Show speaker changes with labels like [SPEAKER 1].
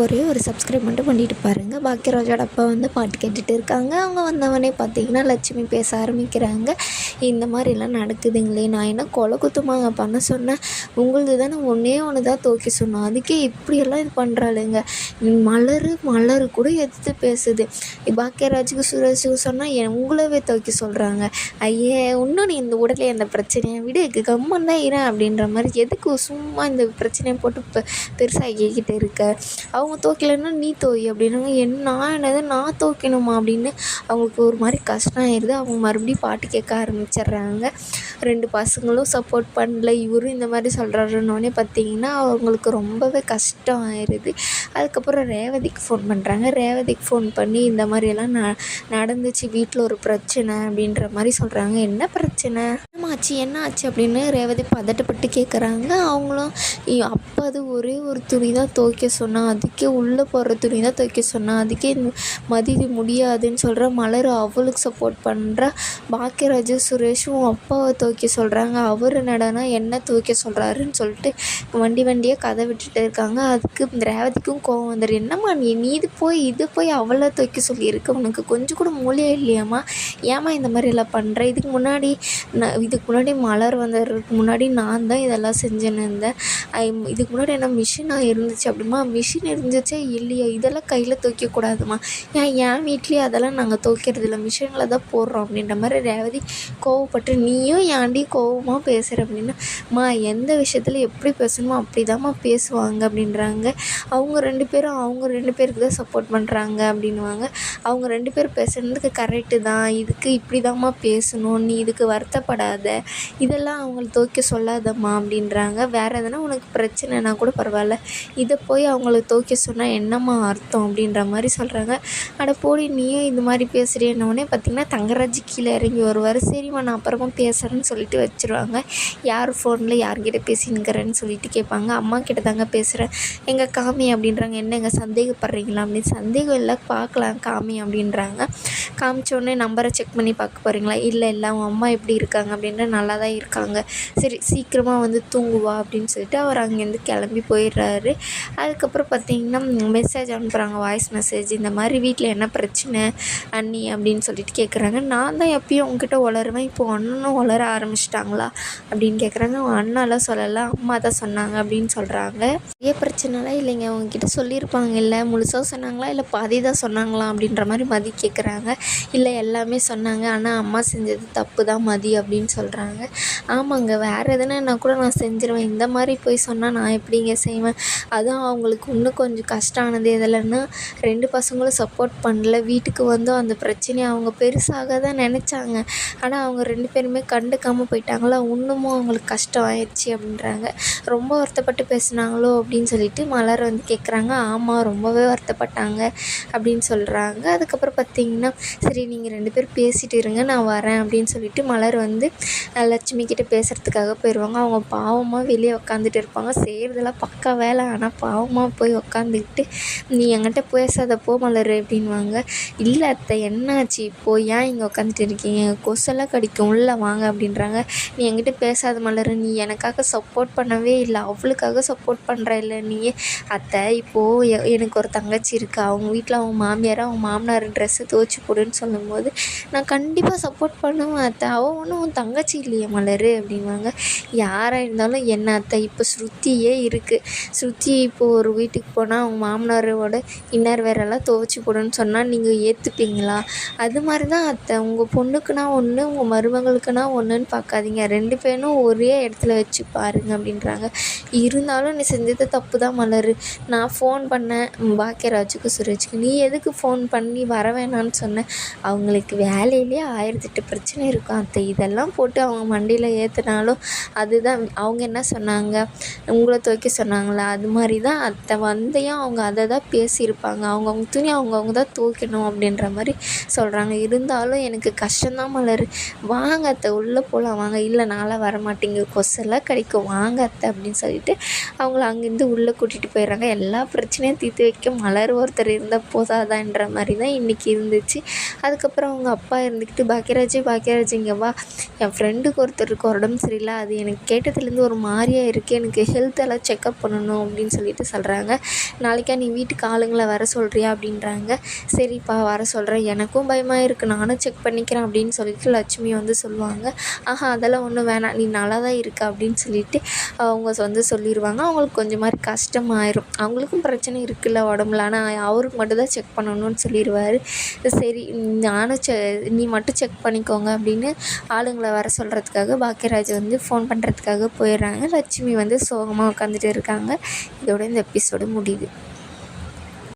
[SPEAKER 1] ஒரே ஒரு சப்ஸ்கிரைப் மட்டும் பண்ணிட்டு பாருங்கள். பாக்கியராஜோட அப்பா வந்து பாட்டு கேட்டுட்டு இருக்காங்க. அவங்க வந்தவொடனே பார்த்தீங்கன்னா லட்சுமி பேச ஆரம்பிக்கிறாங்க. இந்த மாதிரிலாம் நடக்குதுங்களே, நான் என்ன கொலை குத்தமாங்க பண்ண சொன்னேன்? உங்களுது தானே ஒன்றே ஒன்று தான் துவைக்க சொன்னோம், அதுக்கே இப்படியெல்லாம் இது பண்ணுறாளுங்க. மலர் கூட எதிர்த்து பேசுது. பாக்கியராஜுக்கு சுரேஷுக்கு சொன்னால் உங்களவே துவைக்க சொல்கிறாங்க. ஐயே, இன்னும் நீ இந்த உடலே அந்த பிரச்சனையை விடு, கம்மன் தான் இறேன் அப்படின்ற மாதிரி, எதுக்கு சும்மா இந்த பிரச்சனையை போட்டு பெருசாகிக்கிட்டு இருக்க? அவங்க துவைக்கலன்னா நீ துவை அப்படின்னாங்க. என்னது நான் துவைக்கணுமா அப்படின்னு அவங்களுக்கு ஒரு மாதிரி கஷ்டம் ஆயிடுது. அவங்க மறுபடியும் பாட்டு கேட்க ஆரம்பிச்சிடுறாங்க. 2 பசங்களும் சப்போர்ட் பண்ணல, இவரும் இந்த மாதிரி சொல்கிறாருன்னொடனே பார்த்திங்கன்னா அவங்களுக்கு ரொம்பவே கஷ்டம் ஆயிடுது. அதுக்கப்புறம் ரேவதிக்கு ஃபோன் பண்ணுறாங்க. ரேவதிக்கு ஃபோன் பண்ணி இந்த மாதிரியெல்லாம் நடந்துச்சு, வீட்டில் ஒரு பிரச்சனை அப்படின்ற மாதிரி சொல்கிறாங்க. என்ன பிரச்சனை, என்ன ஆச்சு அப்படின்னு ரேவதி பதட்டப்பட்டு கேட்குறாங்க. அவங்களும் அப்போ அது ஒரே ஒரு துணி தான் துவைக்க சொன்னால், அதுக்கே உள்ளே போடுற துணி தான் துவைக்க சொன்னால், அதுக்கே மதி முடியாதுன்னு சொல்கிற மலர் அவளுக்கு சப்போர்ட் பண்ணுறா. பாக்கியராஜு சுரேஷும் அப்பாவை துவைக்க சொல்கிறாங்க. அவர் என்னடானா என்ன துவைக்க சொல்கிறாருன்னு சொல்லிட்டு வண்டியாக கதை விட்டுட்டு இருக்காங்க. அதுக்கு ரேவதிக்கும் கோவம் வந்துடும். என்னம்மா நீ இது போய் அவளை துவைக்க சொல்லியிருக்க, உனக்கு கொஞ்சம் கூட மூளையே இல்லையாம்மா, ஏம்மா இந்த மாதிரி எல்லாம் பண்ணுற? இதுக்கு முன்னாடி மலர் வந்ததுக்கு முன்னாடி நான் தான் இதெல்லாம் செஞ்சுன்னு இருந்தேன். இதுக்கு முன்னாடி என்ன மிஷினாக இருந்துச்சு அப்படிமா? மிஷின் இருந்துச்சே இல்லையா, இதெல்லாம் கையில் துவைக்கக்கூடாதுமா. என் வீட்லேயே அதெல்லாம் நாங்கள் துவைக்கிறது இல்லை, மிஷினில் தான் போடுறோம் அப்படின்ற மாதிரி ரேவதி கோவப்பட்டு, நீயும் ஏன்டி கோவமாக பேசுகிற அப்படின்னா, எந்த விஷயத்தில் எப்படி பேசணுமோ அப்படி தான்மா பேசுவாங்க அப்படின்றாங்க. அவங்க ரெண்டு பேருக்கு தான் சப்போர்ட் பண்ணுறாங்க அப்படின்வாங்க. அவங்க 2 பேர் பேசுனதுக்கு கரெக்டு தான், இதுக்கு இப்படி தான்மா பேசணும், நீ இதுக்கு வருத்தப்படாத, இதெல்லாம் அவங்கள துவைக்க சொல்லாதம்மா அப்படின்றாங்க. வேறு எதனா உனக்கு பிரச்சனைனா கூட பரவாயில்ல, இதை போய் அவங்கள துவைக்க சொன்னால் என்னம்மா அர்த்தம் அப்படின்ற மாதிரி சொல்கிறாங்க. அட போடி, நீயும் இது மாதிரி பேசுகிறேன்னொடனே பார்த்திங்கன்னா தங்கராஜ் கீழே இறங்கி வருவார். சரிம்மா நான் அப்புறமா பேசுகிறேன்னு சொல்லிட்டு வச்சுருவாங்க. யார் ஃபோனில் யார்கிட்ட பேசினுக்கிறேன்னு சொல்லிட்டு கேட்பாங்க. அம்மா கிட்ட தாங்க பேசுகிறேன், எங்கள் காமி அப்படின்றாங்க. என்னங்க சந்தேகப்படுறீங்களா அப்படின்னு. சந்தேகம் இல்லை, பார்க்கலாம் காமி அப்படின்றாங்க. காமிச்சோடனே நம்பரை செக் பண்ணி பார்க்க போகிறீங்களா? இல்லை அவங்க அம்மா எப்படி இருக்காங்க அப்படின்ற, நல்லா தான் இருக்காங்க, சரி சீக்கிரமாக வந்து தூங்குவா அப்படின்னு சொல்லிட்டு அவர் அங்கேருந்து கிளம்பி போயிடுறாரு. அதுக்கப்புறம் பார்த்திங்கன்னா மெசேஜ் அனுப்புகிறாங்க, வாய்ஸ் மெசேஜ். இந்த மாதிரி வீட்டில் என்ன பிரச்சனை அண்ணி அப்படின்னு சொல்லிட்டு கேட்குறாங்க. நான் தான் எப்பயும் உங்ககிட்ட உளருவேன், இப்போ அண்ணனும் உளர ஆரம்பிச்சிட்டாங்களா அப்படின்னு கேட்குறாங்க. அண்ணாலாம் சொல்லலை, அம்மா தான் சொன்னாங்க அப்படின்னு சொல்கிறாங்க. பிரச்சனைலாம் இல்லைங்க, அவங்கக்கிட்ட சொல்லியிருப்பாங்க, இல்லை முழுசாக சொன்னாங்களா இல்லை பாதி தான் சொன்னாங்களா அப்படின்ற மாதிரி மதி கேட்குறாங்க. இல்லை எல்லாமே சொன்னாங்க, ஆனால் அம்மா செஞ்சது தப்பு தான் மதி அப்படின்னு சொல்கிறாங்க. ஆமாங்க, வேறு எதுனா கூட நான் செஞ்சுருவேன், இந்த மாதிரி போய் சொன்னால் நான் எப்படிங்க செய்வேன்? அதுவும் அவங்களுக்கு இன்னும் கொஞ்சம் கஷ்டமானது எதில்லைன்னா, 2 பசங்களும் சப்போர்ட் பண்ணல. வீட்டுக்கு வந்து அந்த பிரச்சனையை அவங்க பெருசாக தான் நினச்சாங்க, ஆனால் அவங்க 2 பேருமே கண்டுக்காமல் போயிட்டாங்களா, இன்னமும் அவங்களுக்கு கஷ்டம் ஆயிடுச்சு அப்படின்றாங்க. ரொம்ப வருத்தப்பட்டு பேசுனாங்களோ அப்படின்னு சொல்லிட்டு மலர் வந்து கேட்குறாங்க. ஆமாம், ரொம்பவே வருத்தப்பட்டாங்க அப்படின்னு சொல்கிறாங்க. அதுக்கப்புறம் பார்த்திங்கன்னா, சரி நீங்கள் 2 பேர் பேசிகிட்டு இருங்க, நான் வரேன் அப்படின்னு சொல்லிட்டு மலர் வந்து லட்சுமி கிட்டே பேசுகிறதுக்காக போயிடுவாங்க. அவங்க பாவமாக வெளியே உக்காந்துட்டு இருப்பாங்க, செய்கிறதெல்லாம் பக்கா வேலை, ஆனால் பாவமாக போய் உக்காந்துக்கிட்டு, நீ என்கிட்ட பேசாதப்போ மலர் அப்படின்வாங்க. இல்லை அத்தை, என்னாச்சு இப்போது, ஏன் இங்கே உட்காந்துட்டு இருக்கீங்க, கொசெல்லாம் கடிக்கும், உள்ளே வாங்க அப்படின்றாங்க. நீ என்கிட்ட பேசாத மலர், நீ எனக்காக சப்போர்ட் பண்ணவே இல்லை, அவளுக்காக சப்போர்ட் பண்ணுற இல்லை நீயே. அத்தை, இப்போது எனக்கு ஒரு தங்கச்சி இருக்குது, அவங்க வீட்டில் அவங்க மாமியார் அவங்க மாமனார் ட்ரெஸ்ஸை துவைச்சி போடுன்னு சொல்லும்போது நான் கண்டிப்பாக சப்போர்ட் பண்ணுவேன் அத்தை, அவள் ஒன்றும் உன் தங்கச்சி இல்லையே மலர் அப்படின்வாங்க. யாராக இருந்தாலும் என்ன அத்தை, இப்போ ஸ்ருதியே இருக்குது, ஸ்ருதி இப்போது ஒரு வீட்டுக்கு போனால் அவங்க மாமனாரோட இன்னர் வேறெல்லாம் துவைச்சி போடுன்னு சொன்னால் நீங்கள் ஏற்றுப்பீங்களா? அது மாதிரி தான் அத்தை, உங்கள் பொண்ணுக்குன்னா ஒன்று, உங்கள் மருமகளுக்குன்னா ஒன்றுன்னு பார்க்காதீங்க, 2 பேரும் ஒரே இடத்துல வச்சு பாருங்க அப்படின்றாங்க. இருந்தாலும் நீ செஞ்சது தப்பு தான் மலர், நான் ஃபோன் பண்ணேன் பாக்கியராஜுக்கு சுரேஷுக்கு, நீ எதுக்கு ஃபோன் பண்ணி வர வேணான்னு சொன்னேன்? அவங்களுக்கு வேலையிலே 1008 பிரச்சனை இருக்கும் அத்தை, இதெல்லாம் போட்டு அவங்க மண்டியில் ஏற்றுனாலும் அதுதான். அவங்க என்ன சொன்னாங்க, உங்களை துவைக்க சொன்னாங்களா? அது மாதிரி தான் அத்தை, வந்தையும் அவங்க அதை தான் பேசியிருப்பாங்க, அவங்கவுங்க துணி அவங்கவுங்க தான் துவைக்கணும் அப்படின்ற மாதிரி சொல்கிறாங்க. இருந்தாலும் எனக்கு கஷ்டம்தான் மலர், வாங்க அத்தை உள்ளே போகலாம் வாங்க. இல்லை நான்லாம் வரமாட்டேங்க, கொசெல்லாம் கிடைக்கும், வாங்க அத்தை அப்படின்னு சொல்லிட்டு அவங்கள அங்கேருந்து உள்ளே கூட்டிகிட்டு போயிடுறாங்க. எல்லா பிரச்சனையும் தீர்த்து வைக்க மலர் ஒருத்தர் இருந்தால் போதாதான்ற மாதிரி தான் இன்றைக்கி இருந்துச்சு. அதுக்கப்புறம் அவங்க அப்பா இருந்துக்கிட்டு, பாக்கியராஜ் இங்கே வா, என் ஃப்ரெண்டுக்கு ஒருத்தருக்கு உடம்பு சரியில்லை, அது எனக்கு கேட்டதுலேருந்து ஒரு மாதிரியா இருக்குது, எனக்கு ஹெல்த் எல்லாம் செக்கப் பண்ணணும் அப்படின்னு சொல்லிட்டு சொல்கிறாங்க. நாளைக்கா நீ வீட்டுக்கு ஆளுங்களை வர சொல்கிறியா அப்படின்றாங்க. சரிப்பா வர சொல்கிறேன், எனக்கும் பயமாக இருக்குது, நானும் செக் பண்ணிக்கிறேன் அப்படின்னு சொல்லிட்டு லட்சுமி வந்து சொல்லுவாங்க. அதெல்லாம் ஒன்றும் வேணாம், நீ நல்லா தான் இருக்க அப்படின்னு சொல்லிட்டு அவங்க வந்து சொல்லிடுவாங்க. அவங்களுக்கு கொஞ்சம் மாதிரி கஷ்டமாயிரும், அவங்களுக்கும் பிரச்சனை இருக்குல்ல உடம்புல, ஆனால் அவருக்கு மட்டும்தான் செக் பண்ணணும்னு சொல்லிடுவார். சரி நானும் நீ மட்டும் செக் பண்ணிக்கோங்க அப்படின்னு ஆளுங்களை வர சொல்கிறதுக்காக பாக்கியராஜ் வந்து ஃபோன் பண்ணுறதுக்காக போயிடுறாங்க. லட்சுமி வந்து சோகமாக உட்காந்துட்டு இருக்காங்க. இதோட இந்த எபிசோடு முடியுது.